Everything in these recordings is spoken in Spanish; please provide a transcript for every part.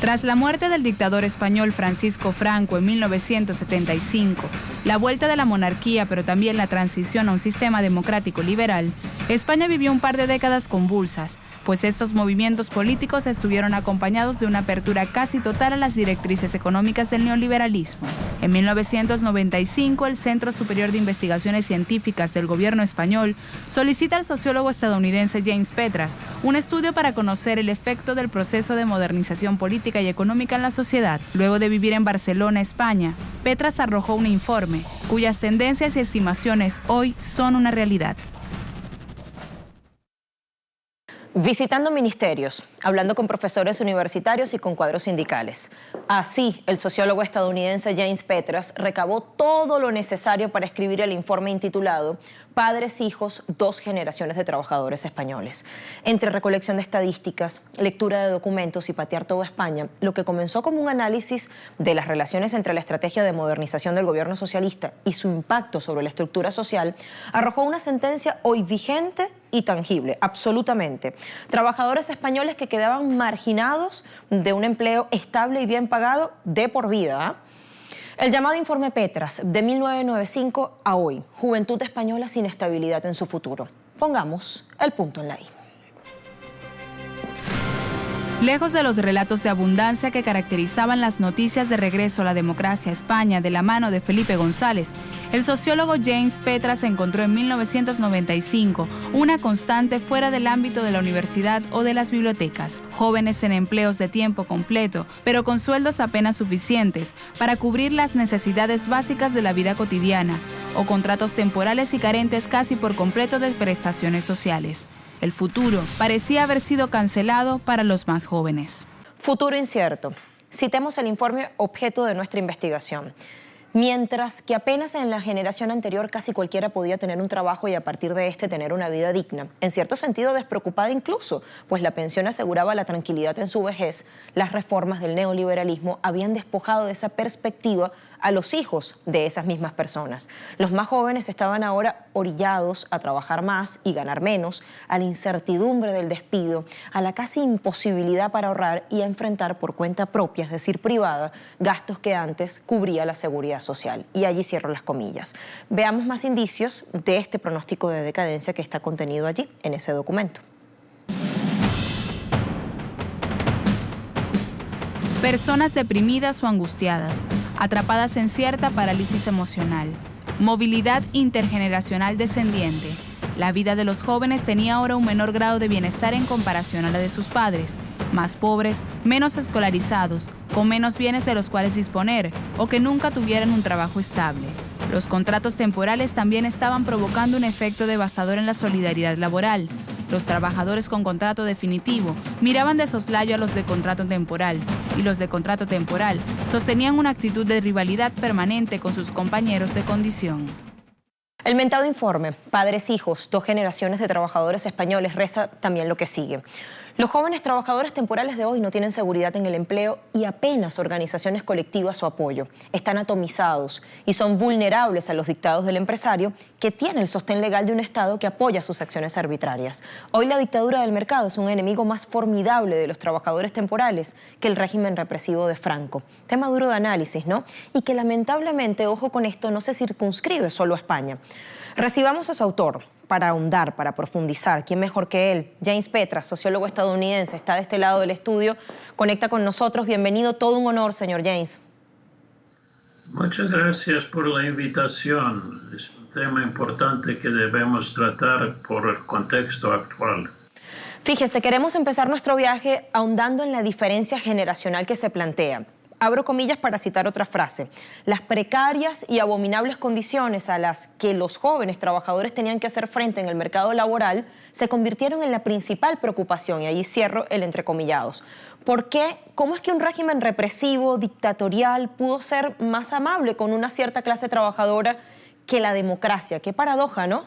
Tras la muerte del dictador español Francisco Franco en 1975, la vuelta de la monarquía, pero también la transición a un sistema democrático liberal, España vivió un par de décadas convulsas, pues estos movimientos políticos estuvieron acompañados de una apertura casi total a las directrices económicas del neoliberalismo. En 1995, el Centro Superior de Investigaciones Científicas del gobierno español solicita al sociólogo estadounidense James Petras un estudio para conocer el efecto del proceso de modernización política y económica en la sociedad. Luego de vivir en Barcelona, España, Petras arrojó un informe cuyas tendencias y estimaciones hoy son una realidad. Visitando ministerios, hablando con profesores universitarios y con cuadros sindicales. Así, el sociólogo estadounidense James Petras recabó todo lo necesario para escribir el informe intitulado Padres, hijos, dos generaciones de trabajadores españoles. Entre recolección de estadísticas, lectura de documentos y patear toda España, lo que comenzó como un análisis de las relaciones entre la estrategia de modernización del gobierno socialista y su impacto sobre la estructura social, arrojó una sentencia hoy vigente y tangible, absolutamente. Trabajadores españoles que quedaban marginados de un empleo estable y bien pagado de por vida. El llamado informe Petras, de 1995 a hoy, Juventud española sin estabilidad en su futuro. Pongamos el punto en la I. Lejos de los relatos de abundancia que caracterizaban las noticias de regreso a la democracia a España de la mano de Felipe González, el sociólogo James Petras encontró en 1995 una constante fuera del ámbito de la universidad o de las bibliotecas. Jóvenes en empleos de tiempo completo, pero con sueldos apenas suficientes para cubrir las necesidades básicas de la vida cotidiana, o contratos temporales y carentes casi por completo de prestaciones sociales. El futuro parecía haber sido cancelado para los más jóvenes. Futuro incierto. Citemos el informe objeto de nuestra investigación. Mientras que apenas en la generación anterior casi cualquiera podía tener un trabajo y a partir de este tener una vida digna, en cierto sentido despreocupada incluso, pues la pensión aseguraba la tranquilidad en su vejez, las reformas del neoliberalismo habían despojado de esa perspectiva a los hijos de esas mismas personas. Los más jóvenes estaban ahora orillados a trabajar más y ganar menos, a la incertidumbre del despido, a la casi imposibilidad para ahorrar y a enfrentar por cuenta propia, es decir, privada, gastos que antes cubría la seguridad social. Y allí cierro las comillas. Veamos más indicios de este pronóstico de decadencia que está contenido allí, en ese documento. Personas deprimidas o angustiadas, atrapadas en cierta parálisis emocional, movilidad intergeneracional descendiente. La vida de los jóvenes tenía ahora un menor grado de bienestar en comparación a la de sus padres, más pobres, menos escolarizados, con menos bienes de los cuales disponer o que nunca tuvieran un trabajo estable. Los contratos temporales también estaban provocando un efecto devastador en la solidaridad laboral. Los trabajadores con contrato definitivo miraban de soslayo a los de contrato temporal y los de contrato temporal sostenían una actitud de rivalidad permanente con sus compañeros de condición. El mentado informe, Padres, hijos, dos generaciones de trabajadores españoles, reza también lo que sigue. Los jóvenes trabajadores temporales de hoy no tienen seguridad en el empleo y apenas organizaciones colectivas o apoyo. Están atomizados y son vulnerables a los dictados del empresario que tiene el sostén legal de un Estado que apoya sus acciones arbitrarias. Hoy la dictadura del mercado es un enemigo más formidable de los trabajadores temporales que el régimen represivo de Franco. Tema duro de análisis, ¿no? Y que lamentablemente, ojo con esto, no se circunscribe solo a España. Recibamos a su autor para ahondar, para profundizar. ¿Quién mejor que él? James Petras, sociólogo estadounidense, está de este lado del estudio, conecta con nosotros. Bienvenido, todo un honor, señor James. Muchas gracias por la invitación. Es un tema importante que debemos tratar por el contexto actual. Fíjese, queremos empezar nuestro viaje ahondando en la diferencia generacional que se plantea. Abro comillas para citar otra frase. Las precarias y abominables condiciones a las que los jóvenes trabajadores tenían que hacer frente en el mercado laboral se convirtieron en la principal preocupación, y allí cierro el entrecomillados. ¿Por qué? ¿Cómo es que un régimen represivo, dictatorial, pudo ser más amable con una cierta clase trabajadora que la democracia? Qué paradoja, ¿no?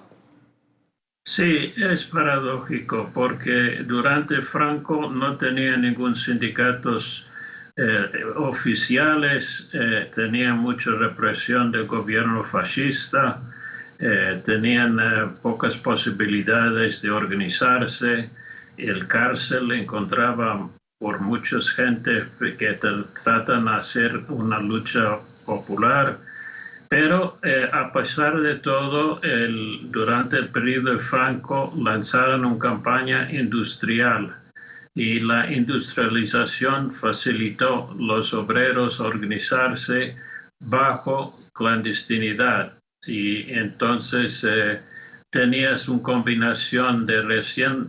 Sí, es paradójico porque durante Franco no tenía ningún sindicato oficiales, tenían mucha represión del gobierno fascista, tenían pocas posibilidades de organizarse, el cárcel encontraba por mucha gente que tratan de hacer una lucha popular. Pero a pesar de todo, durante el periodo de Franco lanzaron una campaña industrial y la industrialización facilitó a los obreros organizarse bajo clandestinidad. Y entonces tenías una combinación de recién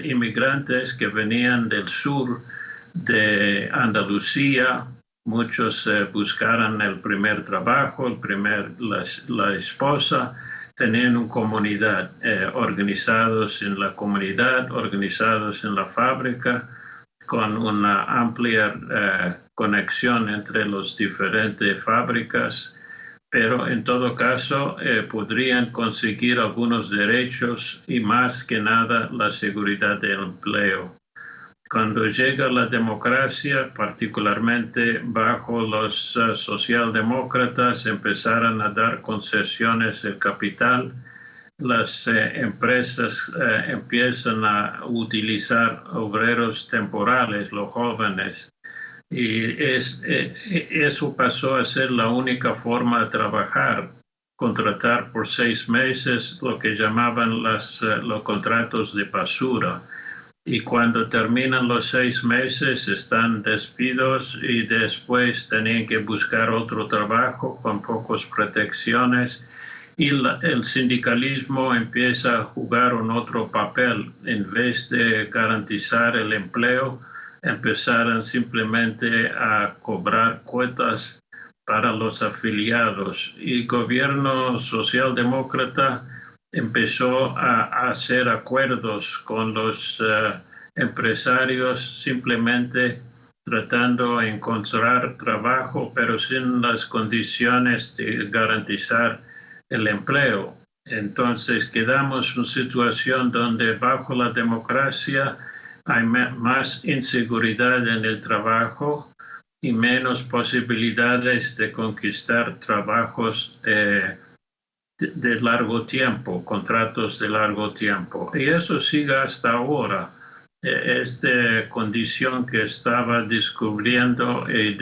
inmigrantes que venían del sur de Andalucía. Muchos buscaron el primer trabajo, la esposa. Tenían una comunidad, organizados en la comunidad, organizados en la fábrica, con una amplia conexión entre las diferentes fábricas, pero en todo caso podrían conseguir algunos derechos y más que nada la seguridad del empleo. Cuando llega la democracia, particularmente bajo los socialdemócratas, empezaron a dar concesiones del capital. Las empresas empiezan a utilizar obreros temporales, los jóvenes. Y eso pasó a ser la única forma de trabajar, contratar por 6 meses lo que llamaban los contratos de basura. Y cuando terminan los 6 meses están despidos y después tenían que buscar otro trabajo con pocas protecciones. Y el sindicalismo empieza a jugar un otro papel. En vez de garantizar el empleo, empezaron simplemente a cobrar cuotas para los afiliados. Y el gobierno socialdemócrata empezó a hacer acuerdos con los empresarios, simplemente tratando de encontrar trabajo, pero sin las condiciones de garantizar el empleo. Entonces quedamos en una situación donde bajo la democracia hay más inseguridad en el trabajo y menos posibilidades de conquistar trabajos de largo tiempo, contratos de largo tiempo. Y eso sigue hasta ahora. Esta condición que estaba descubriendo y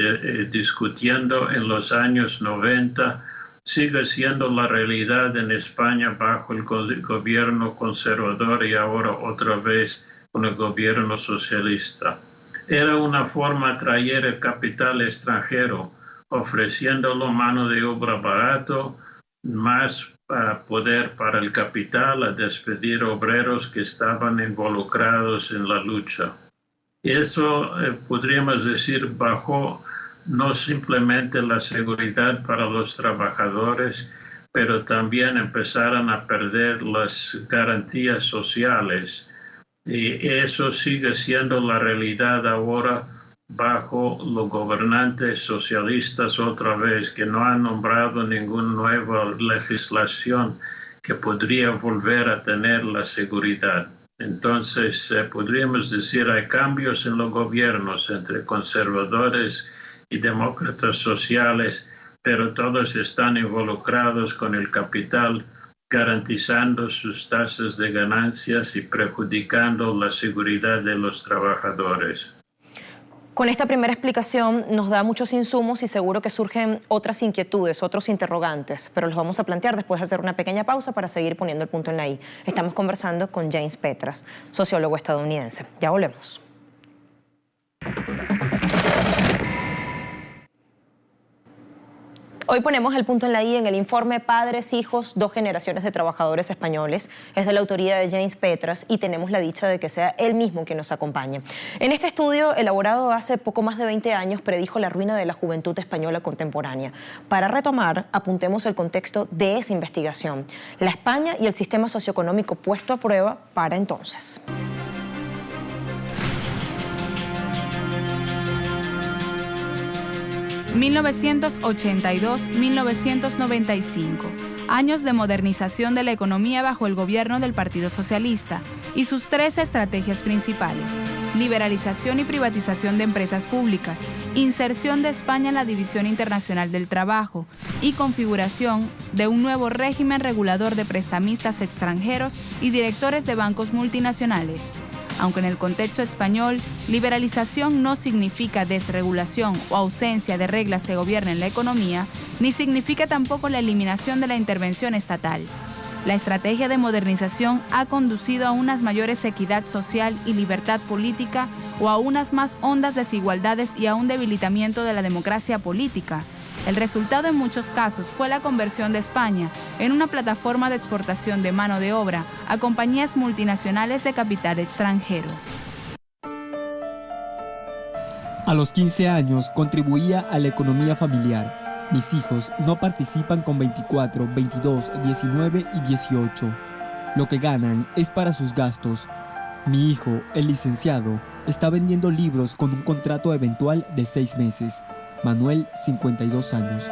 discutiendo en los años 90 sigue siendo la realidad en España bajo el gobierno conservador y ahora otra vez con el gobierno socialista. Era una forma de atraer el capital extranjero, ofreciéndolo mano de obra barato, más poder para el capital, a despedir obreros que estaban involucrados en la lucha. Y eso podríamos decir bajó no simplemente la seguridad para los trabajadores, pero también empezaron a perder las garantías sociales. Y eso sigue siendo la realidad ahora bajo los gobernantes socialistas otra vez, que no han nombrado ninguna nueva legislación que podría volver a tener la seguridad. Entonces, podríamos decir, hay cambios en los gobiernos entre conservadores y demócratas sociales, pero todos están involucrados con el capital, garantizando sus tasas de ganancias y perjudicando la seguridad de los trabajadores. Con esta primera explicación nos da muchos insumos y seguro que surgen otras inquietudes, otros interrogantes, pero los vamos a plantear después de hacer una pequeña pausa para seguir poniendo el punto en la I. Estamos conversando con James Petras, sociólogo estadounidense. Ya volvemos. Hoy ponemos el punto en la I en el informe Padres, Hijos, 2 generaciones de trabajadores españoles. Es de la autoría de James Petras y tenemos la dicha de que sea él mismo quien nos acompañe. En este estudio, elaborado hace poco más de 20 años, predijo la ruina de la juventud española contemporánea. Para retomar, apuntemos el contexto de esa investigación, la España y el sistema socioeconómico puesto a prueba para entonces. (1982-1995), años de modernización de la economía bajo el gobierno del Partido Socialista y sus 3 estrategias principales: liberalización y privatización de empresas públicas, inserción de España en la División Internacional del Trabajo y configuración de un nuevo régimen regulador de prestamistas extranjeros y directores de bancos multinacionales. Aunque en el contexto español, liberalización no significa desregulación o ausencia de reglas que gobiernen la economía, ni significa tampoco la eliminación de la intervención estatal. La estrategia de modernización ha conducido a unas mayores equidad social y libertad política o a unas más hondas desigualdades y a un debilitamiento de la democracia política. El resultado en muchos casos fue la conversión de España en una plataforma de exportación de mano de obra a compañías multinacionales de capital extranjero. A los 15 años contribuía a la economía familiar. Mis hijos no participan con 24, 22, 19 y 18. Lo que ganan es para sus gastos. Mi hijo, el licenciado, está vendiendo libros con un contrato eventual de 6 meses. Manuel, 52 años.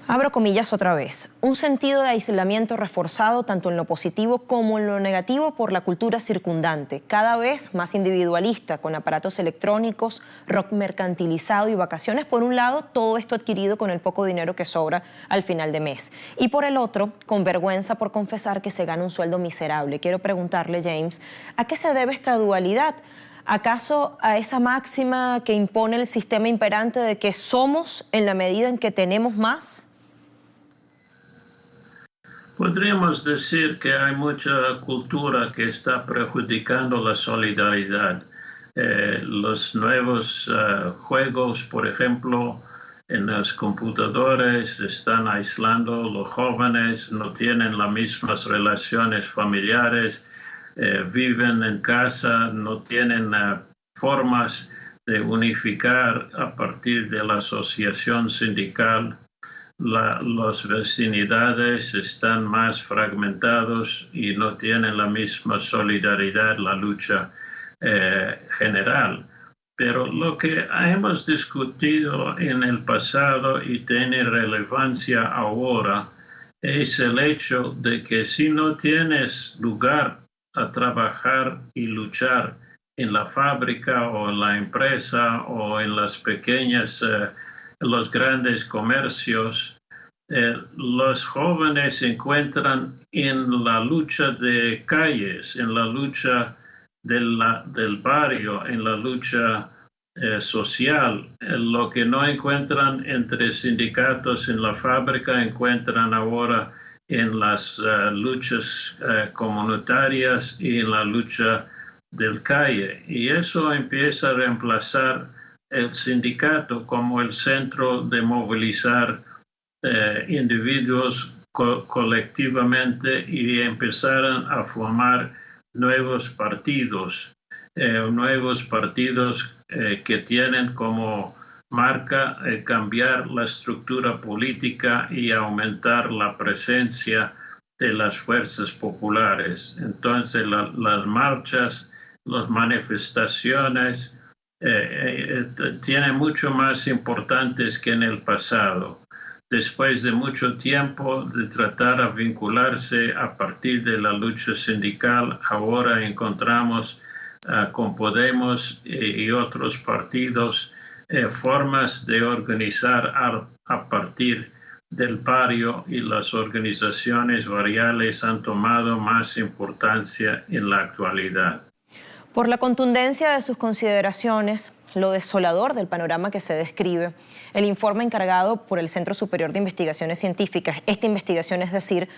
Abro comillas otra vez. Un sentido de aislamiento reforzado tanto en lo positivo como en lo negativo por la cultura circundante, cada vez más individualista, con aparatos electrónicos, rock mercantilizado y vacaciones por un lado, todo esto adquirido con el poco dinero que sobra al final de mes. Y por el otro, con vergüenza por confesar que se gana un sueldo miserable. Quiero preguntarle, James, ¿a qué se debe esta dualidad? ¿Acaso a esa máxima que impone el sistema imperante de que somos en la medida en que tenemos más? Podríamos decir que hay mucha cultura que está perjudicando la solidaridad. Los nuevos juegos, por ejemplo, en los computadores están aislando a los jóvenes, no tienen las mismas relaciones familiares, viven en casa, no tienen formas de unificar a partir de la asociación sindical. Las vecinidades están más fragmentados y no tienen la misma solidaridad, la lucha general. Pero lo que hemos discutido en el pasado y tiene relevancia ahora es el hecho de que si no tienes lugar a trabajar y luchar en la fábrica o en la empresa o en las pequeñas los grandes comercios, los jóvenes se encuentran en la lucha de calles, en la lucha del barrio, en la lucha social. Lo que no encuentran entre sindicatos en la fábrica, encuentran ahora en las luchas comunitarias y en la lucha del calle. Y eso empieza a reemplazar el sindicato como el centro de movilizar individuos colectivamente y empezaron a formar nuevos partidos que tienen como marca cambiar la estructura política y aumentar la presencia de las fuerzas populares. Entonces las marchas, las manifestaciones tienen mucho más importantes que en el pasado. Después de mucho tiempo de tratar de vincularse a partir de la lucha sindical, ahora encontramos con Podemos y otros partidos formas de organizar a partir del barrio, y las organizaciones barriales han tomado más importancia en la actualidad. Por la contundencia de sus consideraciones, lo desolador del panorama que se describe, el informe encargado por el Centro Superior de Investigaciones Científicas, esta investigación, es decir,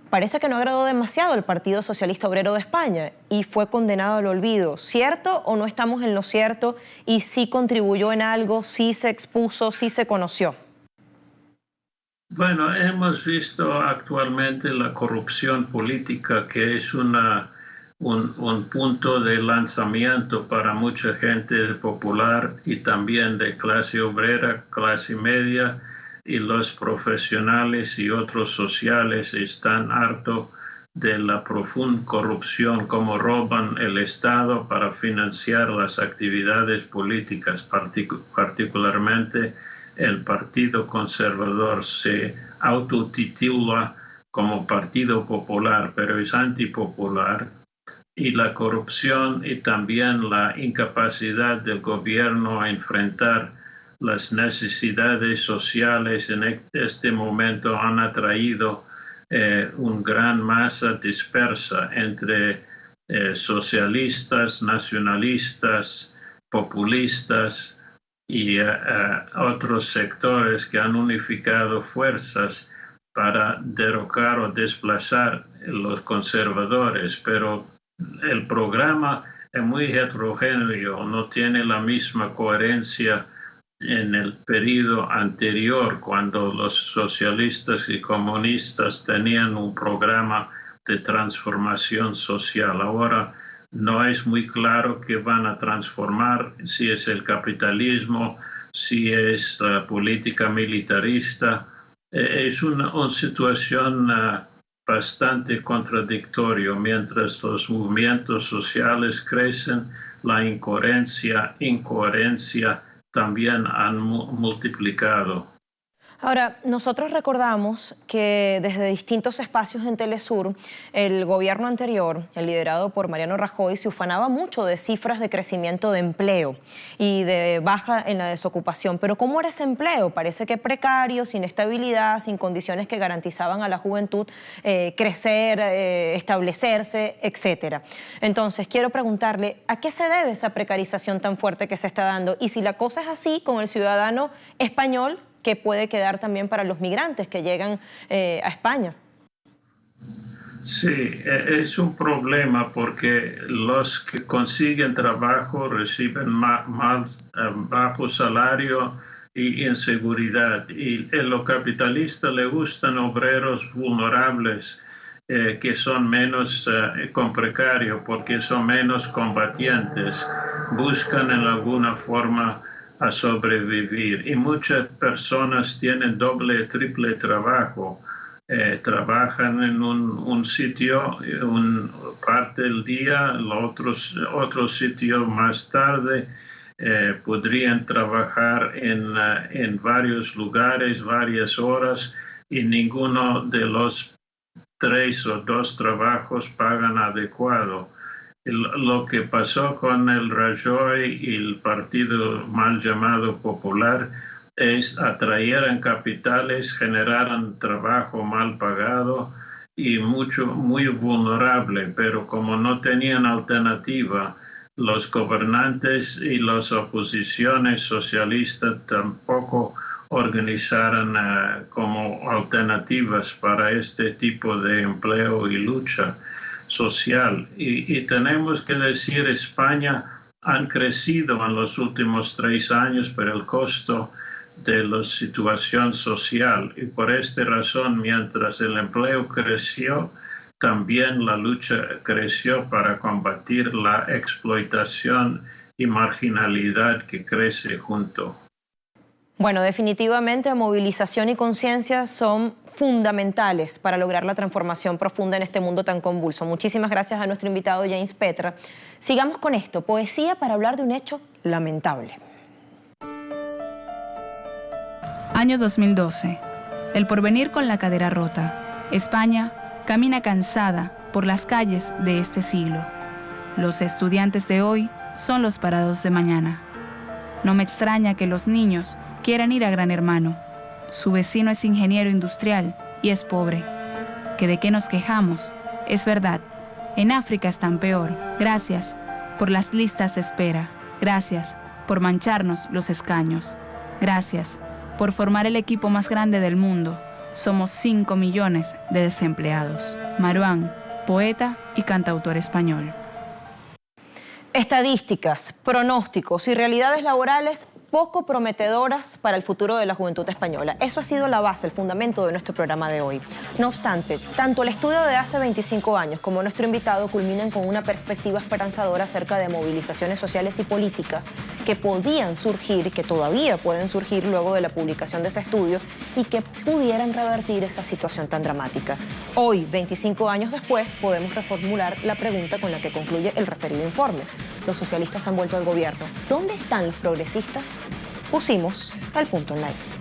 parece que no agradó demasiado al Partido Socialista Obrero de España y fue condenado al olvido. ¿Cierto o no estamos en lo cierto? ¿Y sí contribuyó en algo, sí se expuso, sí se conoció? Bueno, hemos visto actualmente la corrupción política, que es un punto de lanzamiento para mucha gente popular y también de clase obrera, clase media, y los profesionales y otros sociales están hartos de la profunda corrupción, como roban el Estado para financiar las actividades políticas, particularmente el Partido Conservador se autotitula como Partido Popular, pero es antipopular. Y la corrupción y también la incapacidad del gobierno a enfrentar las necesidades sociales en este momento han atraído una gran masa dispersa entre socialistas, nacionalistas, populistas y otros sectores que han unificado fuerzas para derrocar o desplazar los conservadores, pero el programa es muy heterogéneo, no tiene la misma coherencia en el periodo anterior, cuando los socialistas y comunistas tenían un programa de transformación social. Ahora no es muy claro qué van a transformar, si es el capitalismo, si es la política militarista. Es una situación bastante contradictoria. Mientras los movimientos sociales crecen, la incoherencia también han multiplicado. Ahora, nosotros recordamos que desde distintos espacios en Telesur, el gobierno anterior, el liderado por Mariano Rajoy, se ufanaba mucho de cifras de crecimiento de empleo y de baja en la desocupación. Pero ¿cómo era ese empleo? Parece que precario, sin estabilidad, sin condiciones que garantizaban a la juventud crecer, establecerse, etc. Entonces, quiero preguntarle, ¿a qué se debe esa precarización tan fuerte que se está dando? Y si la cosa es así con el ciudadano español, que puede quedar también para los migrantes que llegan a España. Sí, es un problema porque los que consiguen trabajo reciben más bajo salario y inseguridad. Y a los capitalistas les gustan obreros vulnerables que son menos con precario porque son menos combatientes. Buscan en alguna forma a sobrevivir, y muchas personas tienen doble, triple trabajo. Trabajan en un sitio parte del día, otro sitio más tarde. Podrían trabajar en varios lugares, varias horas, y ninguno de los 3 o 2 trabajos pagan adecuado. Lo que pasó con el Rajoy y el partido mal llamado Popular es atraer capitales, generaran trabajo mal pagado y muy vulnerable, pero como no tenían alternativa, los gobernantes y las oposiciones socialistas tampoco organizaron como alternativas para este tipo de empleo y lucha social. Y tenemos que decir, España han crecido en los últimos 3 años por el costo de la situación social, y por esta razón, mientras el empleo creció, también la lucha creció para combatir la explotación y marginalidad que crece junto. Bueno, definitivamente movilización y conciencia son fundamentales para lograr la transformación profunda en este mundo tan convulso. Muchísimas gracias a nuestro invitado James Petra. Sigamos con esto, poesía para hablar de un hecho lamentable. Año 2012. El porvenir con la cadera rota. España camina cansada por las calles de este siglo. Los estudiantes de hoy son los parados de mañana. No me extraña que los niños quieran ir a Gran Hermano. Su vecino es ingeniero industrial y es pobre. ¿Que de qué nos quejamos? Es verdad, en África están peor. Gracias por las listas de espera. Gracias por mancharnos los escaños. Gracias por formar el equipo más grande del mundo. Somos 5 millones de desempleados. Maruán, poeta y cantautor español. Estadísticas, pronósticos y realidades laborales poco prometedoras para el futuro de la juventud española. Eso ha sido la base, el fundamento de nuestro programa de hoy. No obstante, tanto el estudio de hace 25 años como nuestro invitado culminan con una perspectiva esperanzadora acerca de movilizaciones sociales y políticas que podían surgir, que todavía pueden surgir luego de la publicación de ese estudio y que pudieran revertir esa situación tan dramática. Hoy, 25 años después, podemos reformular la pregunta con la que concluye el referido informe. Los socialistas han vuelto al gobierno. ¿Dónde están los progresistas? Pusimos el punto en la I.